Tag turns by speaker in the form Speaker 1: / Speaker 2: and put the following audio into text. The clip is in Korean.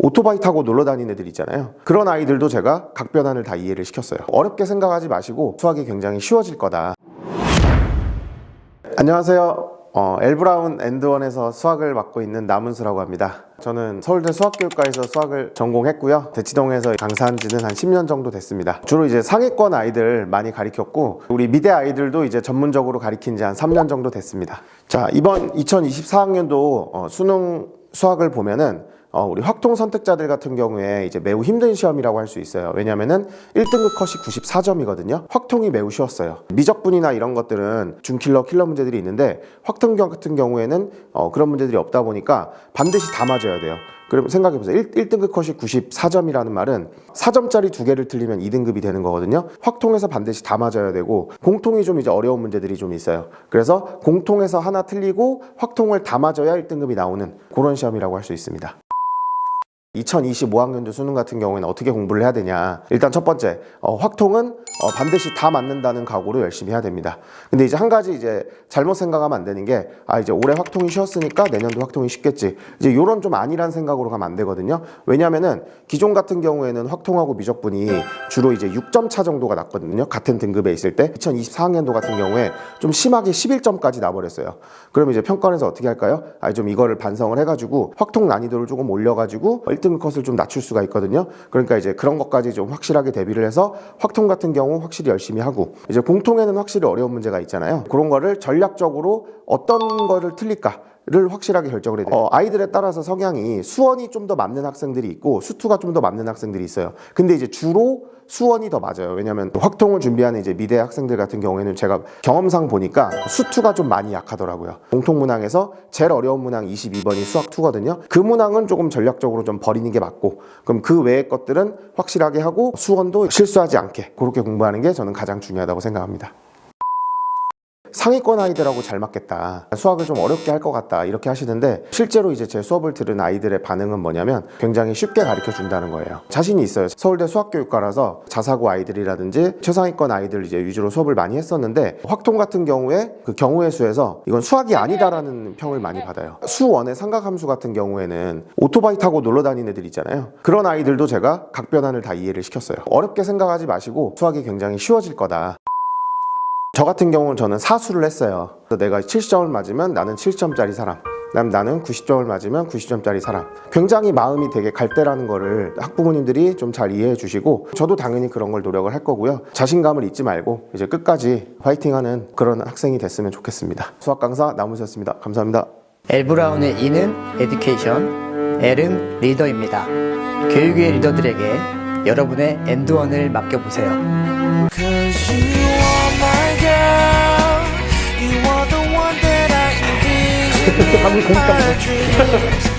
Speaker 1: 오토바이 타고 놀러 다니는 애들 있잖아요. 그런 아이들도 제가 각 변환을 다 이해를 시켰어요. 어렵게 생각하지 마시고 수학이 굉장히 쉬워질 거다. 안녕하세요. 엘브라운 엔드원에서 수학을 맡고 있는 남은수라고 합니다. 저는 서울대 수학교육과에서 수학을 전공했고요. 대치동에서 강사한 지는 한 10년 정도 됐습니다. 주로 이제 상위권 아이들 많이 가르쳤고, 우리 미대 아이들도 이제 전문적으로 가르친 지 한 3년 정도 됐습니다. 자, 이번 2024학년도 수능 수학을 보면은 우리 확통 선택자들 같은 경우에 이제 매우 힘든 시험이라고 할 수 있어요. 왜냐면은 1등급 컷이 94점이거든요. 확통이 매우 쉬웠어요. 미적분이나 이런 것들은 킬러 문제들이 있는데, 확통 같은 경우에는 그런 문제들이 없다 보니까 반드시 다 맞아야 돼요. 그럼 생각해보세요. 1등급 컷이 94점이라는 말은 4점짜리 2개를 틀리면 2등급이 되는 거거든요. 확통에서 반드시 다 맞아야 되고, 공통이 좀 이제 어려운 문제들이 좀 있어요. 그래서 공통에서 하나 틀리고 확통을 다 맞아야 1등급이 나오는 그런 시험이라고 할 수 있습니다. 2025학년도 수능 같은 경우에는 어떻게 공부를 해야 되냐. 일단 첫 번째, 확통은 반드시 다 맞는다는 각오로 열심히 해야 됩니다. 근데 이제 한 가지 이제 잘못 생각하면 안 되는 게, 이제 올해 확통이 쉬웠으니까 내년도 확통이 쉽겠지. 이제 요런 좀 아니란 생각으로 가면 안 되거든요. 왜냐면은 기존 같은 경우에는 확통하고 미적분이 주로 이제 6점 차 정도가 났거든요. 같은 등급에 있을 때. 2024학년도 같은 경우에 좀 심하게 11점까지 나버렸어요. 그럼 이제 평가원에서 어떻게 할까요? 좀 이거를 반성을 해가지고 확통 난이도를 조금 올려가지고 1등급 컷을 좀 낮출 수가 있거든요. 그러니까 이제 그런 것까지 좀 확실하게 대비를 해서 확통 같은 경우 확실히 열심히 하고, 이제 공통에는 확실히 어려운 문제가 있잖아요. 그런 거를 전략적으로 어떤 거를 틀릴까를 확실하게 결정을 해야 돼요. 아이들에 따라서 성향이 수원이 좀 더 맞는 학생들이 있고 수투가 좀 더 맞는 학생들이 있어요. 근데 이제 주로 수원이 더 맞아요. 왜냐면 확통을 준비하는 이제 미대 학생들 같은 경우에는 제가 경험상 보니까 수투가 좀 많이 약하더라고요. 공통 문항에서 제일 어려운 문항 22번이 수학 2거든요. 그 문항은 조금 전략적으로 좀 버리는 게 맞고, 그럼 그 외의 것들은 확실하게 하고 수원도 실수하지 않게 그렇게 공부하는 게 저는 가장 중요하다고 생각합니다. 상위권 아이들하고 잘 맞겠다, 수학을 좀 어렵게 할 것 같다, 이렇게 하시는데, 실제로 이제 제 수업을 들은 아이들의 반응은 뭐냐면 굉장히 쉽게 가르쳐 준다는 거예요. 자신이 있어요. 서울대 수학교육과라서 자사고 아이들이라든지 최상위권 아이들 이제 위주로 수업을 많이 했었는데, 확통 같은 경우에 그 경우의 수에서 이건 수학이 아니다라는 평을 많이 받아요. 수원의 삼각함수 같은 경우에는 오토바이 타고 놀러 다니는 애들 있잖아요. 그런 아이들도 제가 각 변환을 다 이해를 시켰어요. 어렵게 생각하지 마시고 수학이 굉장히 쉬워질 거다. 저 같은 경우는 저는 사수를 했어요. 내가 70점을 맞으면 나는 70점짜리 사람, 나는 90점을 맞으면 90점짜리 사람. 굉장히 마음이 되게 갈대라는 거를 학부모님들이 좀 잘 이해해 주시고, 저도 당연히 그런 걸 노력을 할 거고요. 자신감을 잊지 말고 이제 끝까지 파이팅하는 그런 학생이 됐으면 좋겠습니다. 수학 강사 남은수였습니다. 감사합니다.
Speaker 2: 엘브라운의 E는 에듀케이션, L은 리더입니다. 교육의 리더들에게 여러분의 엔드원을 맡겨보세요.
Speaker 3: You are the one that I envision.